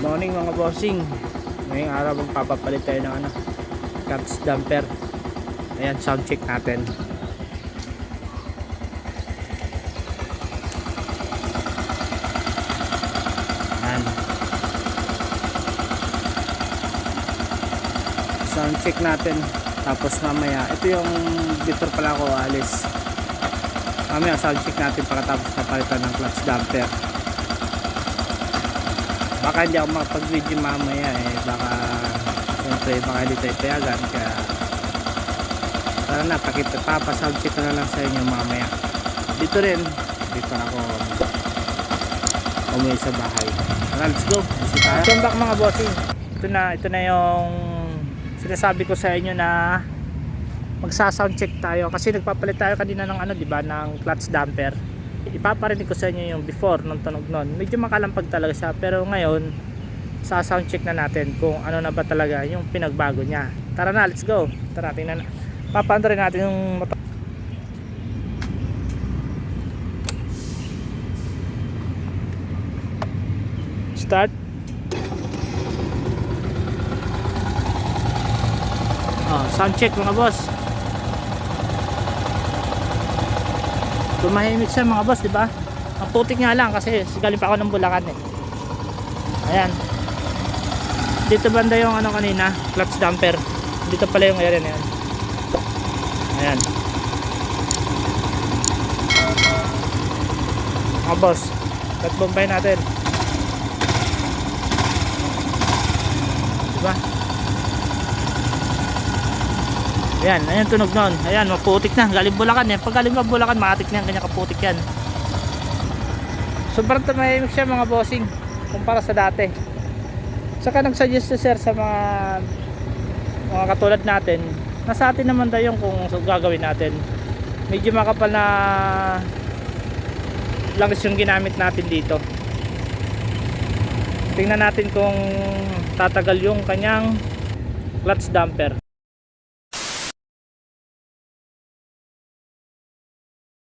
Morning mga bossing. Ngayong araw magpapapalit tayo ng clutch damper. Ayan, sound check natin. Ayan. Sound check natin. Tapos mamaya, ito yung bitter pala ko alis. Mamaya sound check natin pagkatapos na palitan ng clutch damper. Baka hindi ako makapag-video mamaya baka siyempre baka hindi tayo payagan, kaya tara na, papasound check na lang sa inyo mamaya. Dito rin, dito ako umuwi sa bahay. Let's go, welcome back mga bossing. Ito na yung sinasabi ko sa inyo na magsa-sound check tayo kasi nagpapalit tayo kanina ng diba, ng clutch damper. Ipaparinig ko sa inyo yung before nung tunog nun. Medyo makalampag talaga siya, pero ngayon sa sound check na natin kung ano na ba talaga yung pinagbago niya. Tara na, let's go. Tara, tingnan na. Papaando rin natin yung motor. Start. Sound check mga boss. Tumahimik siya mga boss, diba? Ang putik nga lang kasi galing pa ako ng Bulacan Ayan. Dito banda yung kanina, clutch damper. Dito pala yung area na yan. Ayan. Mga boss, cut bombay natin. Diba? Ayan, ayan tunog nun. Ayan, maputik na. Galing Bulacan Pag galing pa Bulacan, maatik na yan. Kanya kaputik yan. Sobrang tumahimik siya mga bossing kumpara sa dati. Saka nagsuggest si sir sa mga katulad natin. Nasa atin naman tayo kung gagawin natin. Medyo makapal na langis yung ginamit natin dito. Tingnan natin kung tatagal yung kanyang clutch damper.